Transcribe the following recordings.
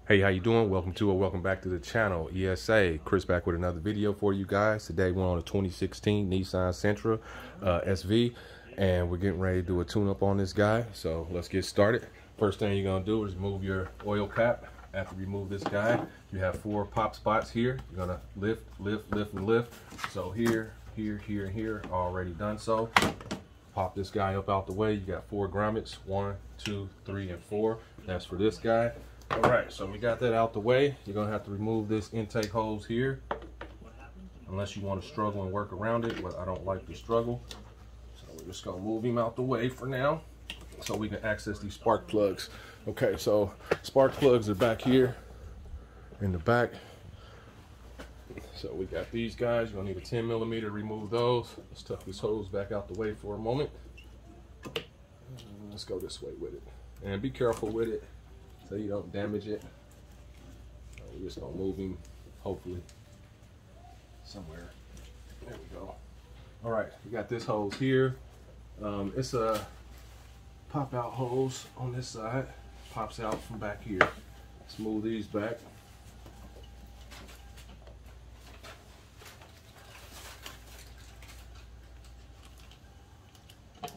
Hey, how you doing? Welcome back to the channel. ESA Chris back with another video for you guys. Today we're on a 2016 Nissan Sentra SV, and we're getting ready to do a tune-up on this guy. So let's get started. First thing you're gonna do is remove your oil cap. After you remove this guy, you have 4 pop spots here. You're gonna lift, and lift. So here, and here, already done so. Pop this guy up out the way. You got 4 grommets, 1, 2, 3, and 4. That's for this guy. All right, so we got that out the way. You're gonna have to remove this intake hose here, unless you want to struggle and work around it, but I don't like to struggle. So we're just gonna move him out the way for now, so we can access these spark plugs. Okay, so spark plugs are back here in the back. So we got these guys. You're gonna need a 10mm to remove those. Let's tuck this hose back out the way for a moment. Let's go this way with it, and be careful with it so you don't damage it. We're just gonna move him, hopefully, somewhere. There we go. All right, we got this hose here. It's a pop-out hose on this side. Pops out from back here. Let's move these back. And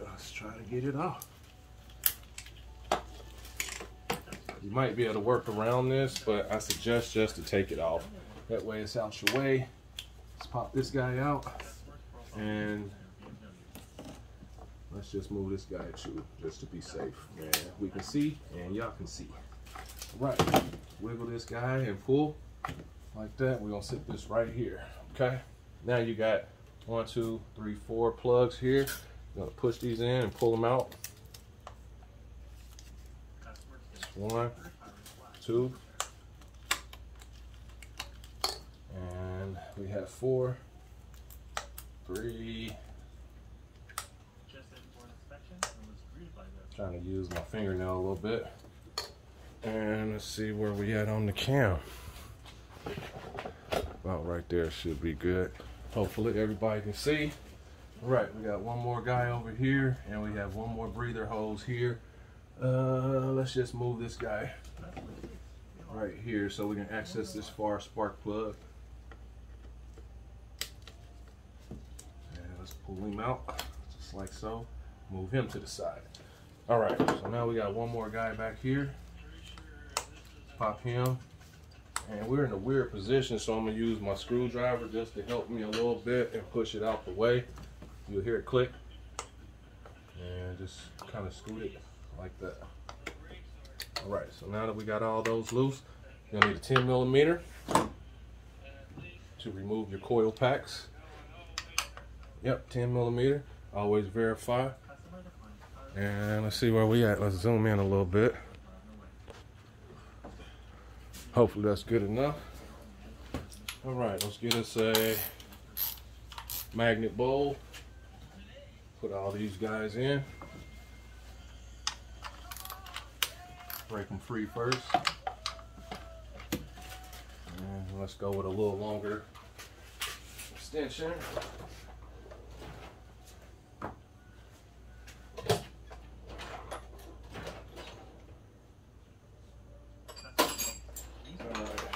let's try to get it off. You might be able to work around this, but I suggest just to take it off. That way it's out your way. Let's pop this guy out, and let's just move this guy too, just to be safe. And we can see, and y'all can see. All right, wiggle this guy and pull like that. We're gonna sit this right here, okay? Now you got 1, 2, 3, 4 plugs here. You're gonna push these in and pull them out. 1, 2, and we have 4, 3. Trying to use my fingernail a little bit, and let's see where we at on the cam. About right there should be good. Hopefully everybody can see. All right, we got one more guy over here, and we have one more breather hose here. Let's just move this guy right here so we can access this far spark plug. And let's pull him out just like so. Move him to the side. All right, so now we got one more guy back here. Pop him. And we're in a weird position, so I'm gonna use my screwdriver just to help me a little bit and push it out the way. You'll hear it click. And just kind of scoot it like that. All right, so now that we got all those loose, you're gonna need a 10mm to remove your coil packs. Yep, 10mm. Always verify. And let's see where we at. Let's zoom in a little bit. Hopefully that's good enough. All right, let's get us a magnet bowl. Put all these guys in. Break them free first. And let's go with a little longer extension.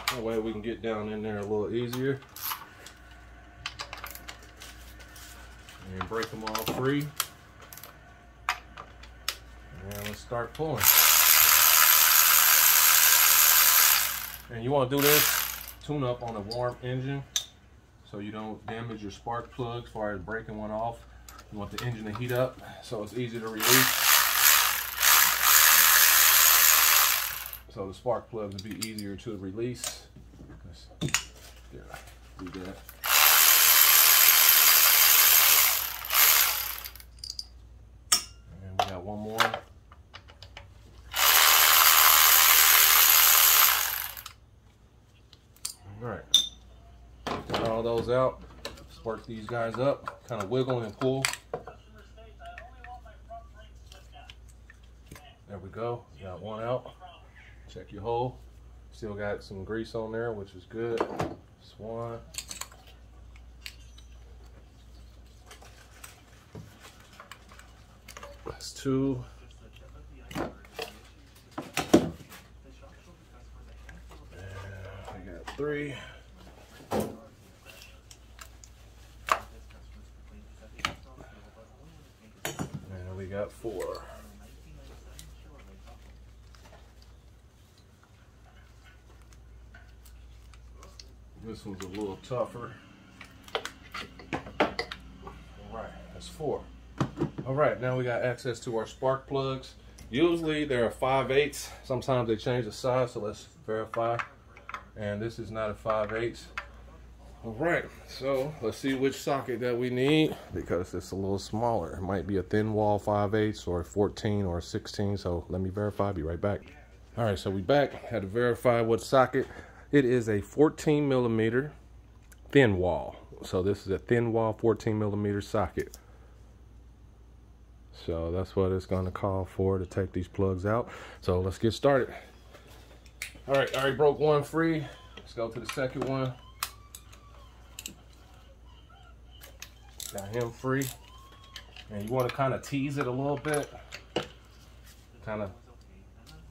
That way we can get down in there a little easier. And break them all free. And let's start pulling. And you want to do this tune up on a warm engine so you don't damage your spark plug as far as breaking one off. You want the engine to heat up so it's easy to release. So the spark plugs will be easier to release. There, do that. And we got one more. All right, got all those out. Spark these guys up, kind of wiggle and pull. There we go, got one out. Check your hole. Still got some grease on there, which is good. Just one. That's 2. 3. And we got 4. This one's a little tougher. All right, that's 4. All right, now we got access to our spark plugs. Usually they're 5/8. Sometimes they change the size, so let's verify. And this is not a 5/8. All right, so let's see which socket that we need because it's a little smaller. It might be a thin wall 5/8 or a 14 or a 16. So let me verify, be right back. All right, so we back. Had to verify what socket. It is a 14 millimeter thin wall. So this is a thin wall 14 millimeter socket. So that's what it's going to call for to take these plugs out. So let's get started. All right, I already broke one free. Let's go to the second one. Got him free. And you want to kind of tease it a little bit. Kind of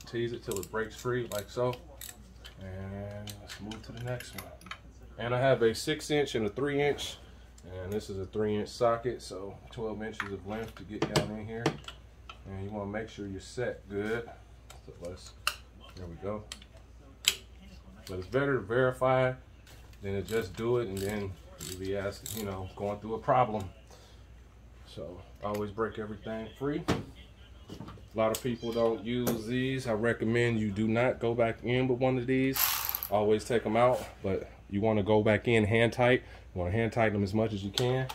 tease it till it breaks free, like so. And let's move to the next one. And I have a 6-inch and a 3-inch. And this is a 3-inch socket, so 12 inches of length to get down in here. And you want to make sure you're set good. So there we go. But it's better to verify than to just do it and then you'll be asking, you know, going through a problem. So always break everything free. A lot of people don't use these. I recommend you do not go back in with one of these. Always take them out, but you want to go back in hand tight. You want to hand tighten them as much as you can.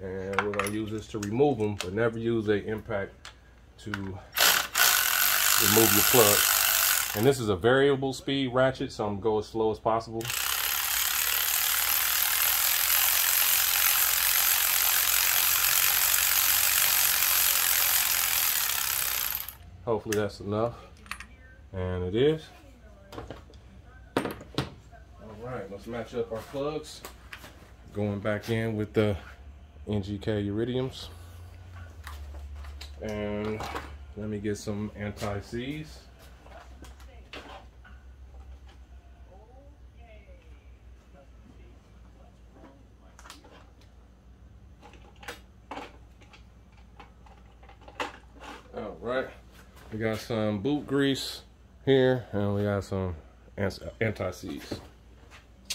And we're going to use this to remove them, but never use a impact to remove your plug. And this is a variable speed ratchet, so I'm going to go as slow as possible. Hopefully that's enough. And it is. Alright, let's match up our plugs. Going back in with the NGK iridiums. And let me get some anti-seize. Alright, we got some boot grease here and we got some anti-seize.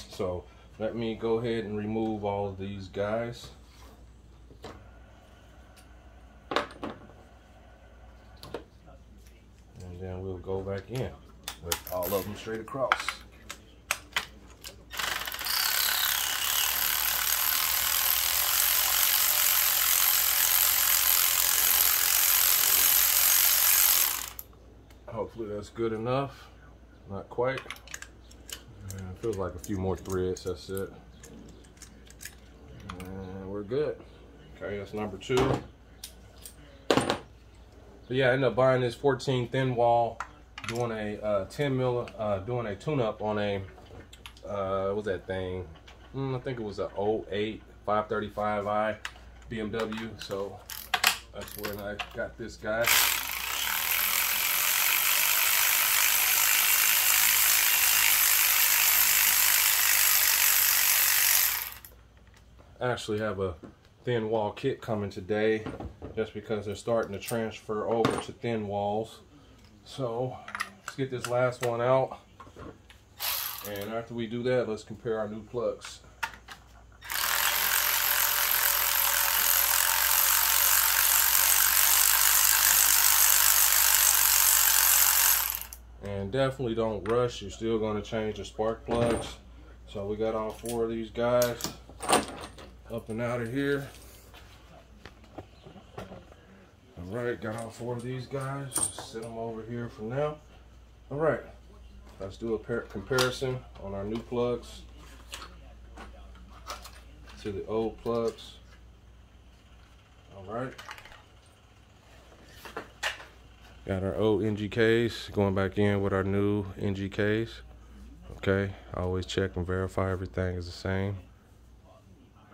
So let me go ahead and remove all of these guys. And then we'll go back in with all of them straight across. Hopefully that's good enough. Not quite. It feels like a few more threads, that's it. And we're good. Okay, that's number 2. But yeah, I ended up buying this 14 thin wall, doing a 10 mil, doing a tune-up on a, what was that thing? I think it was a 08 535i BMW. So that's when I got this guy. I actually have a thin wall kit coming today just because they're starting to transfer over to thin walls. So let's get this last one out, and after we do that, let's compare our new plugs. And definitely don't rush. You're still going to change the spark plugs. So we got all 4 of these guys up and out of here. All right, got all 4 of these guys. Just set them over here for now. All right, let's do a comparison on our new plugs to the old plugs. All right, got our old NGKs going back in with our new NGKs. Okay, I always check and verify everything is the same.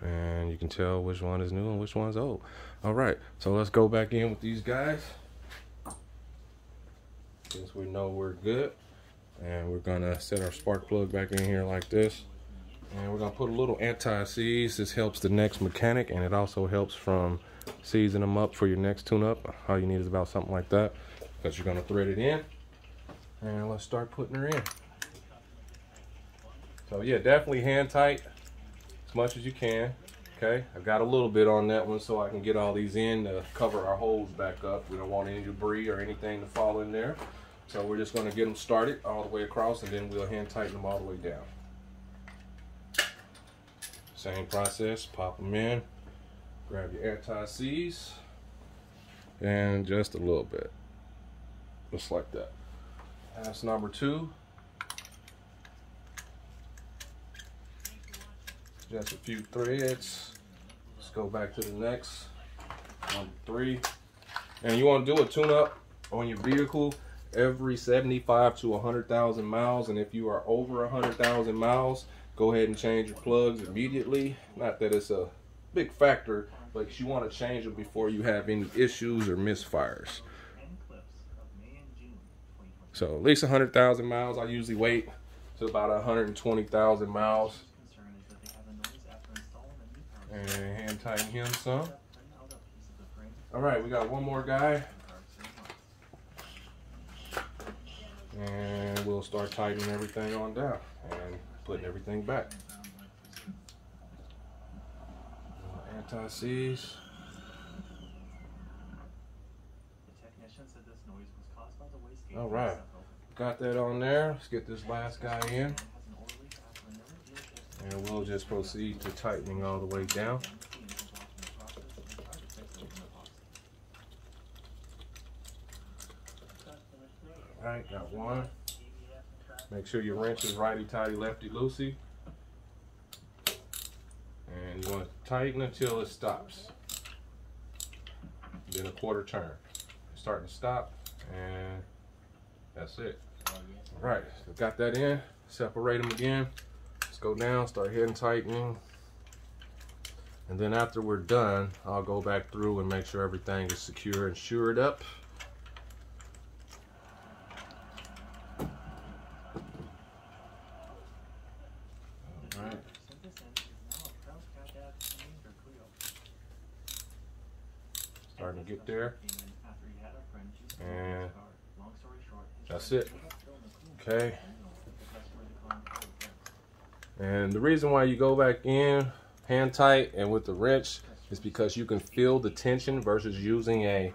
And you can tell which one is new and which one's old. All right, so let's go back in with these guys. Since we know we're good. And we're gonna set our spark plug back in here like this. And we're gonna put a little anti-seize. This helps the next mechanic, and it also helps from seizing them up for your next tune-up. All you need is about something like that, because you're gonna thread it in. And let's start putting her in. So yeah, definitely hand tight as much as you can. Okay, I've got a little bit on that one so I can get all these in to cover our holes back up. We don't want any debris or anything to fall in there. So we're just going to get them started all the way across, and then we'll hand tighten them all the way down. Same process, pop them in, grab your anti-seize, and just a little bit, just like that. That's number 2. Just a few threads. Let's go back to the next, number 3. And you want to do a tune-up on your vehicle every 75 to 100,000 miles. And if you are over 100,000 miles, go ahead and change your plugs immediately. Not that it's a big factor, but you want to change them before you have any issues or misfires. So at least 100,000 miles. I usually wait to about 120,000 miles. And hand tighten him some. All right, we got one more guy. And we'll start tightening everything on down and putting everything back. Anti-seize. All right, got that on there. Let's get this last guy in. And we'll just proceed to tightening all the way down. All right, got one. Make sure your wrench is righty-tighty, lefty-loosey. And you want to tighten until it stops. Then a quarter turn. Starting to stop, and that's it. All right, so got that in. Separate them again. Go down, start hand tightening, and then after we're done, I'll go back through and make sure everything is secure and shored up. All right. Starting to get there, and that's it. Okay. And the reason why you go back in hand tight and with the wrench is because you can feel the tension versus using a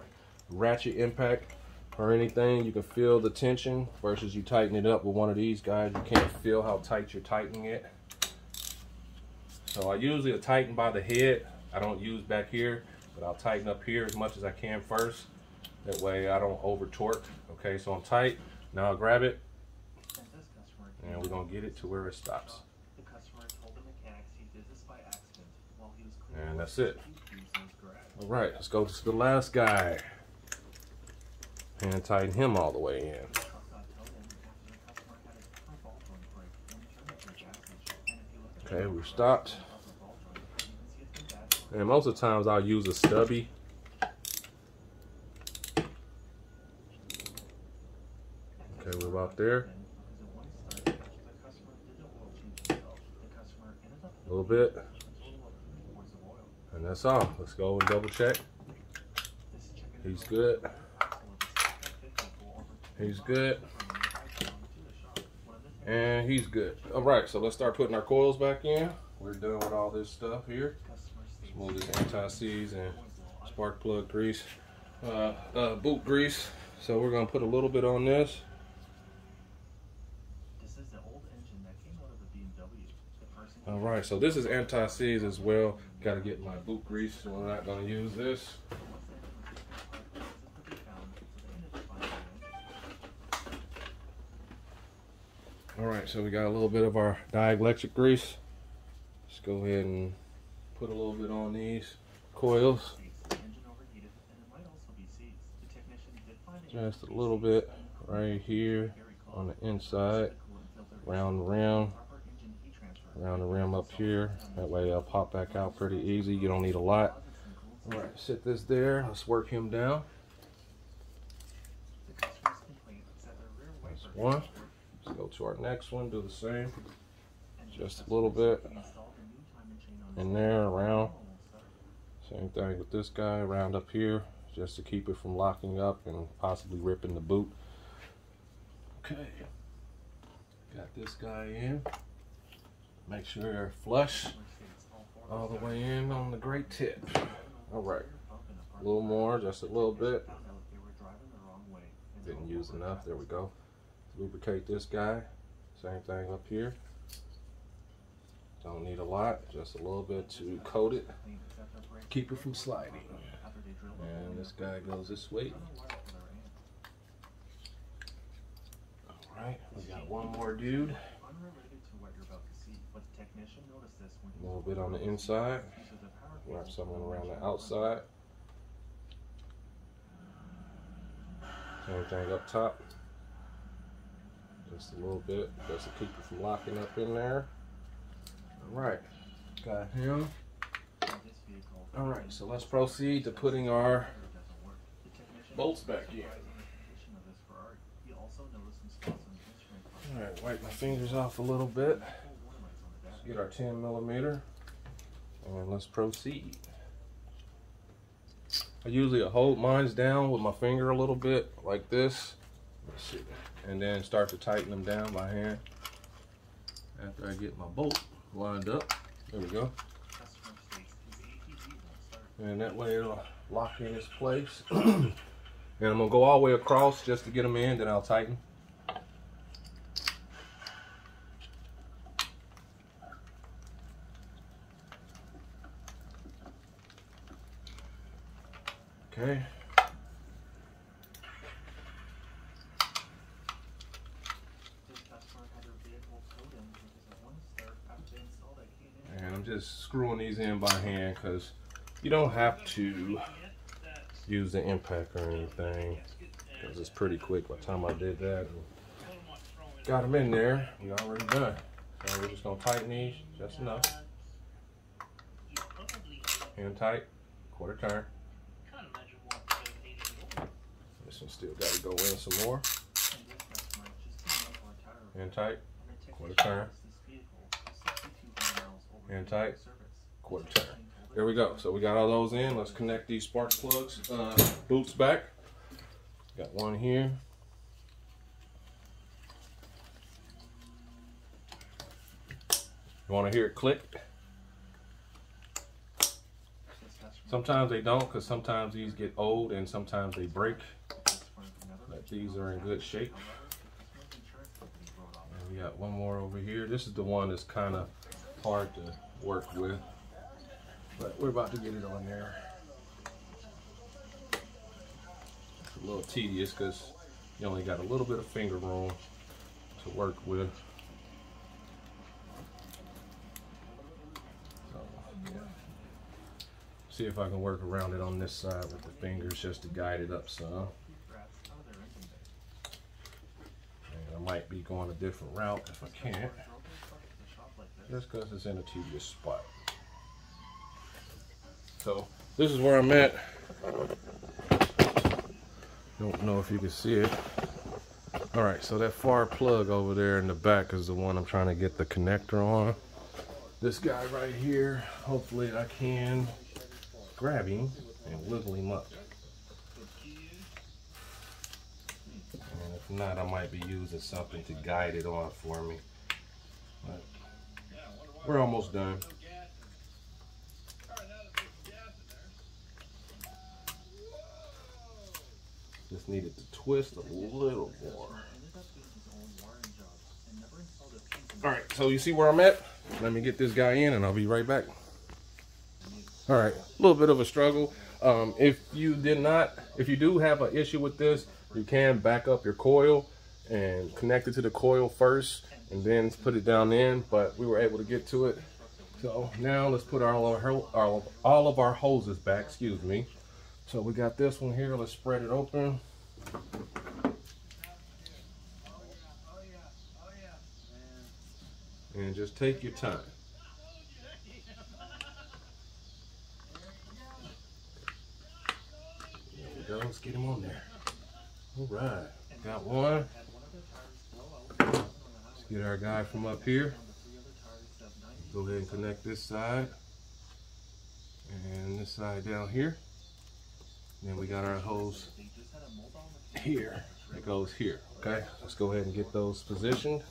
ratchet impact or anything. You can feel the tension versus you tighten it up with one of these guys. You can't feel how tight you're tightening it. So I usually tighten by the head. I don't use back here, but I'll tighten up here as much as I can first. That way I don't over torque. Okay, so I'm tight. Now I'll grab it and we're gonna get it to where it stops. And that's it. All right, let's go to the last guy and tighten him all the way in. Okay, we're stopped. And most of the times I'll use a stubby. Okay, we're about there. A little bit. And that's all. Let's go and double check. He's good. He's good. And he's good. All right, so let's start putting our coils back in. We're done with all this stuff here. Let's move this anti-seize and spark plug grease, boot grease. So we're gonna put a little bit on this. All right, so this is anti-seize as well. Got to get my boot grease, so we're not going to use this. All right, so we got a little bit of our dielectric grease. Let's go ahead and put a little bit on these coils. Just a little bit right here on the inside, around the rim. Around the rim up here. That way they'll pop back out pretty easy. You don't need a lot. All right, sit this there. Let's work him down. That's one. Let's Go to our next one, do the same. Just a little bit in there, around. Same thing with this guy, around up here, just to keep it from locking up and possibly ripping the boot. Okay, got this guy in. Make sure they're flush all the way in on the great tip. All right, a little more, just a little bit. Didn't use enough, there we go. Lubricate this guy, same thing up here. Don't need a lot, just a little bit to coat it, keep it from sliding. And this guy goes this way. All right, we got one more dude. A little bit on the inside, wrap something around the outside. Same thing up top. Just a little bit, just to keep it from locking up in there. All right, got him. All right, so let's proceed to putting our bolts back in. All right, wipe my fingers off a little bit. Let's get our 10mm, and let's proceed. I usually hold mine down with my finger a little bit, like this. Let's see. And then start to tighten them down by hand. After I get my bolt lined up, there we go. And that way it'll lock in its place. And I'm gonna go all the way across just to get them in, then I'll tighten. Okay. And I'm just screwing these in by hand because you don't have to use the impact or anything, because it's pretty quick. By the time I did that and got them in there, we already done. So we're just gonna tighten these just enough. Hand tight, quarter turn. This one still got to go in some more. Hand tight, quarter turn. Hand tight, quarter turn. There we go. So we got all those in. Let's connect these spark plugs, boots back. Got one here. You want to hear it click? Sometimes they don't, because sometimes these get old and sometimes they break. But these are in good shape. And we got one more over here. This is the one that's kind of hard to work with, but we're about to get it on there. It's a little tedious because you only got a little bit of finger room to work with. So, yeah. See if I can work around it on this side with the fingers just to guide it up some. And I might be going a different route if I can't, just because it's in a tedious spot. So this is where I'm at. Don't know if you can see it. All right, so that far plug over there in the back is the one I'm trying to get the connector on. This guy right here, hopefully I can grab him and wiggle him up. And if not, I might be using something to guide it on for me. But we're almost done. Just needed to twist a little more. All right, so you see where I'm at? Let me get this guy in and I'll be right back. All right, a little bit of a struggle. If you do have an issue with this, you can back up your coil and connect it to the coil first and then put it down in, but we were able to get to it. So now let's put all of our hoses back, excuse me. So we got this one here, let's spread it open. And just take your time. There we go, let's get him on there. All right, got one. Get our guy from up here. Go ahead and connect this side and this side down here. And then we got our hose here. It goes here. Okay, let's go ahead and get those positioned.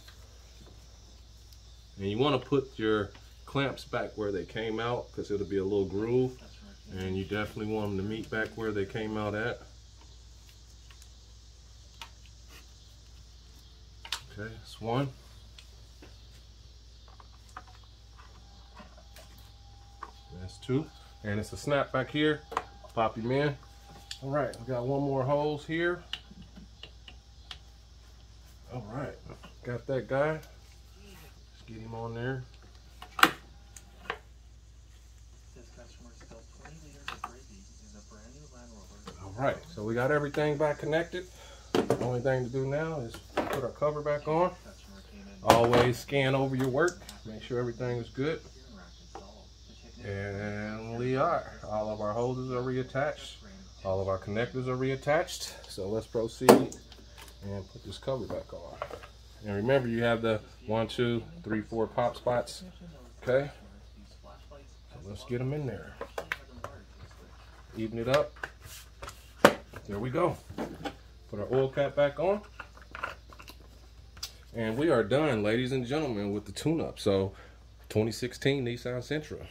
And you want to put your clamps back where they came out, because it'll be a little groove, and you definitely want them to meet back where they came out at. Okay, that's one. That's two. And it's a snap back here. Pop him in. All right, we got one more hose here. All right, got that guy. Let's get him on there. All right, so we got everything back connected. The only thing to do now is put our cover back on. Always scan over your work. Make sure everything is good. And we are. All of our hoses are reattached. All of our connectors are reattached. So let's proceed and put this cover back on. And remember, you have the 1, 2, 3, 4 pop spots. Okay. So let's get them in there. Even it up. There we go. Put our oil cap back on. And we are done, ladies and gentlemen, with the tune-up. So 2016 Nissan Sentra.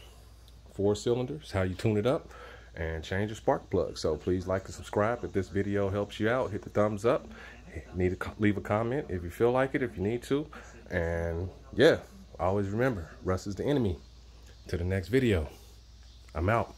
4 cylinders, how you tune it up and change your spark plug. So please like and subscribe if this video helps you out. Hit the thumbs up. Need to leave a comment if you feel like it, if you need to. And yeah, always remember, Russ is the enemy. To the next video, I'm out.